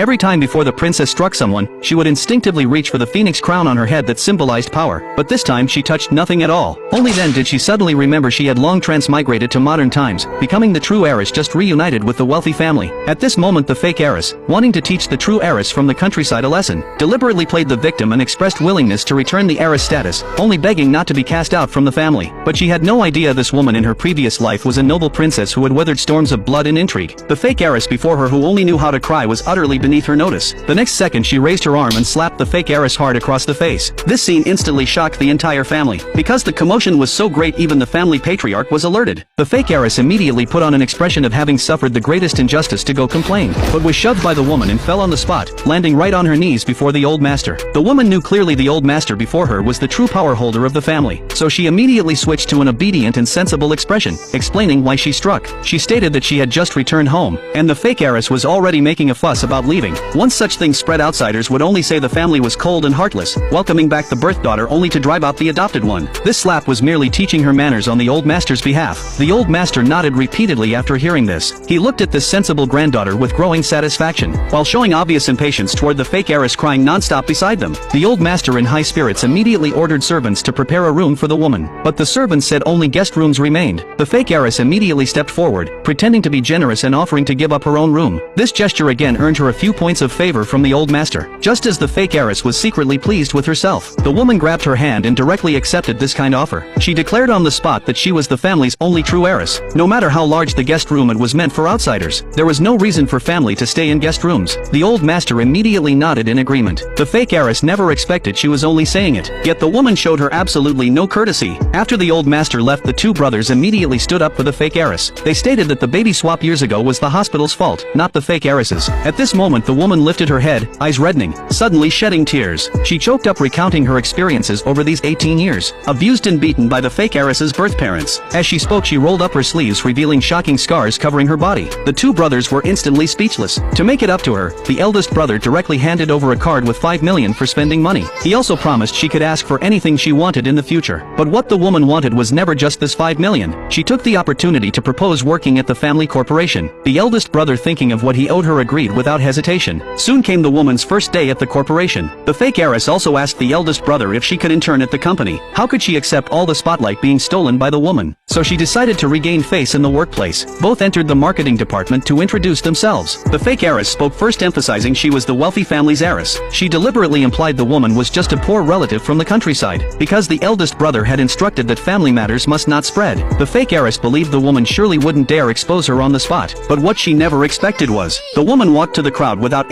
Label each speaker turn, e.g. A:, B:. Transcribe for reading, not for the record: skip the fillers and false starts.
A: Every time before the princess struck someone, she would instinctively reach for the phoenix crown on her head that symbolized power, but this time she touched nothing at all. Only then did she suddenly remember she had long transmigrated to modern times, becoming the true heiress just reunited with the wealthy family. At this moment the fake heiress, wanting to teach the true heiress from the countryside a lesson, deliberately played the victim and expressed willingness to return the heiress status, only begging not to be cast out from the family. But she had no idea this woman in her previous life was a noble princess who had weathered storms of blood and intrigue. The fake heiress before her who only knew how to cry was utterly beneath her notice. The next second she raised her arm and slapped the fake heiress hard across the face. This scene instantly shocked the entire family. Because the commotion was so great even the family patriarch was alerted. The fake heiress immediately put on an expression of having suffered the greatest injustice to go complain, but was shoved by the woman and fell on the spot, landing right on her knees before the old master. The woman knew clearly the old master before her was the true power holder of the family, so she immediately switched to an obedient and sensible expression, explaining why she struck. She stated that she had just returned home, and the fake heiress was already making a fuss about leaving. Once such things spread, outsiders would only say the family was cold and heartless, welcoming back the birth daughter only to drive out the adopted one. This slap was merely teaching her manners on the old master's behalf. The old master nodded repeatedly after hearing this. He looked at this sensible granddaughter with growing satisfaction, while showing obvious impatience toward the fake heiress crying non-stop beside them. The old master in high spirits immediately ordered servants to prepare a room for the woman, but the servants said only guest rooms remained. The fake heiress immediately stepped forward, pretending to be generous and offering to give up her own room. This gesture again earned her a few points of favor from the old master, just as the fake heiress was secretly pleased with herself. The woman grabbed her hand and directly accepted this kind offer. She declared on the spot that she was the family's only true heiress. No matter how large the guest room, it was meant for outsiders. There was no reason for family to stay in guest rooms. The old master immediately nodded in agreement. The fake heiress never expected she was only saying it, yet the woman showed her absolutely no courtesy. After the old master left, the two brothers immediately stood up for the fake heiress. They stated that the baby swap years ago was the hospital's fault, not the fake heiress's. At this moment the woman lifted her head, eyes reddening, suddenly shedding tears. She choked up recounting her experiences over these 18 years, abused and beaten by the fake heiress's birth parents. As she spoke she rolled up her sleeves, revealing shocking scars covering her body. The two brothers were instantly speechless. To make it up to her, the eldest brother directly handed over a card with 5 million for spending money. He also promised she could ask for anything she wanted in the future. But what the woman wanted was never just this 5 million. She took the opportunity to propose working at the family corporation. The eldest brother, thinking of what he owed her, agreed without hesitation. Soon came the woman's first day at the corporation. The fake heiress also asked the eldest brother if she could intern at the company. How could she accept all the spotlight being stolen by the woman? So she decided to regain face in the workplace. Both entered the marketing department to introduce themselves. The fake heiress spoke first, emphasizing she was the wealthy family's heiress. She deliberately implied the woman was just a poor relative from the countryside, because the eldest brother had instructed that family matters must not spread. The fake heiress believed the woman surely wouldn't dare expose her on the spot, but what she never expected was, the woman walked to the crowd without any